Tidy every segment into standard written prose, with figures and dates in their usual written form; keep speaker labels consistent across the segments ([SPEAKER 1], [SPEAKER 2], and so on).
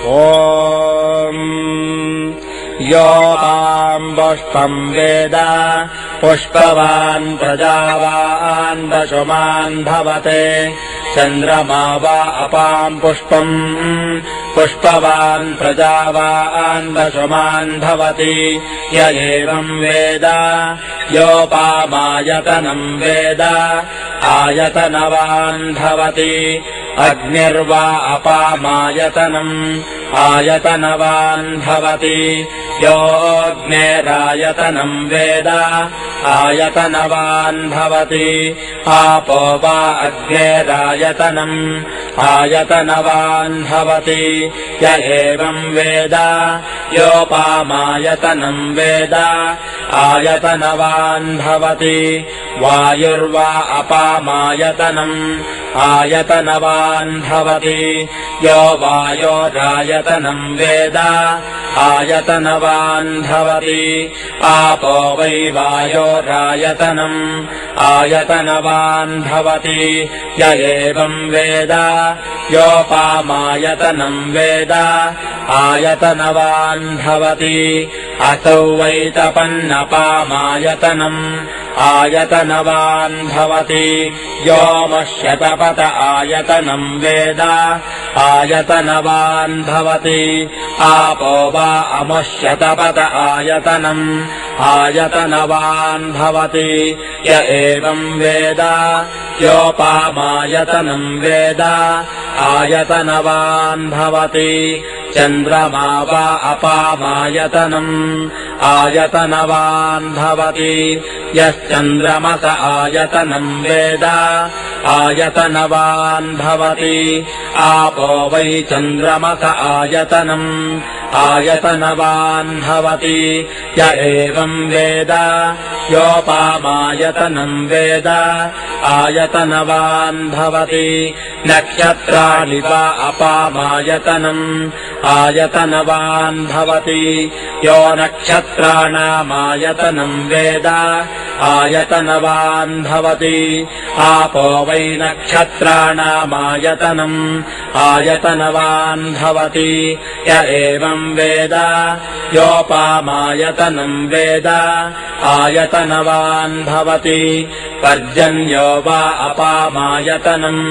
[SPEAKER 1] ॐ योपाम् पुष्पम् वेद पुष्पवान् प्रजावान् वशुमान् भवते चन्द्रमा वा अपाम् पुष्पम् पुष्पवान् प्रजावान् वशुमान् भवति य एवम् वेद योपामायतनम् वेद आयतनवान् भवति अग्निर्वा अपामायतनम् आयतनवान् भवति योऽग्नेरायतनम् वेद आयतनवान् भवति आपो वा अग्नेरायतनम् आयतनवान् भवति य एवम् वेद योपामायतनम् वेद आयतनवान् भवति वायुर्वा अपामायतनम् आयतनवान् भवति यो वायोरायतनम् वेद आयतनवान् भवति आपो वै वायोरायतनम् आयतनवान् भवति य एवम् वेद योपामायतनम् वेद आयतनवान् भवति असौ वै तपन्नपामायतनम् आयतनवान् भवति योमश्यतपत आयतनम् वेद आयतनवान् भवति आपो वा अमुष्यतपत आयतनम् आयतनवान् भवति य एवम् वेद योपामायतनम् वेद आयतनवान् भवति चन्द्रमा वा अपामायतनम् आयतनवान् भवति यश्चन्द्रमस आयतनम् वेद आयतनवान् भवति आपो वै चन्द्रमस आयतनम् आयतनवान् भवति य एवम् वेद योपामायतनम् वेद आयतनवान् भवति नक्षत्राणि वा अपामायतनम् आयतनवान् भवति यो नक्षत्राणामायतनम् वेद आयतनवान् भवति आपो वै नक्षत्राणामायतनम् आयतनवान् भवति य एवम् वेद योपामायतनम् वेद आयतनवान् भवति पर्जन्यो वा अपामायतनम्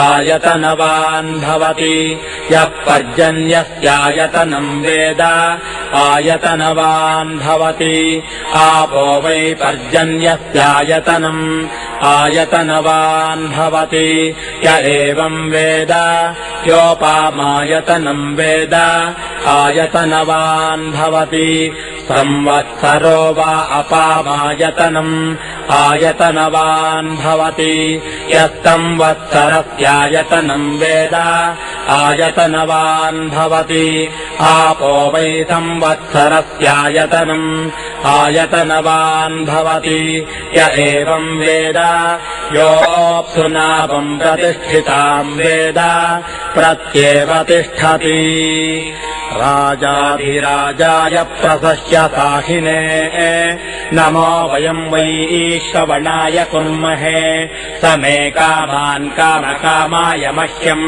[SPEAKER 1] आयतनवान् भवति यः पर्जन्यस्यायतनम् वेद आयतनवान् भवति आपो वै पर्जन्यस्यायतनम् आयतनवान् भवति य एवम् वेद योपामायतनम् वेद आयतनवान् भवति संवत्सरो वा अपामायतनम् आयतनवान् भवति यः संवत्सरस्यायतनम् वेद आयतनवान् भवति आपो वै संवत्सरस्यायतनम् आयतनवान् भवति य एवम् वेद योऽप्सुनावम् प्रतिष्ठिताम् वेद प्रत्येव तिष्ठति राजाधिराजाय प्रसह्य साहिने नमो वयम् वै श्रवणाय कुर्महे समे कामान् कामकामाय मह्यम्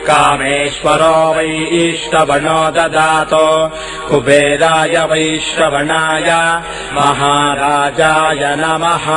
[SPEAKER 1] कामेश्वरो वै श्रवणो ददातो कुबेराय वै श्रवणाय महाराजाय नमः।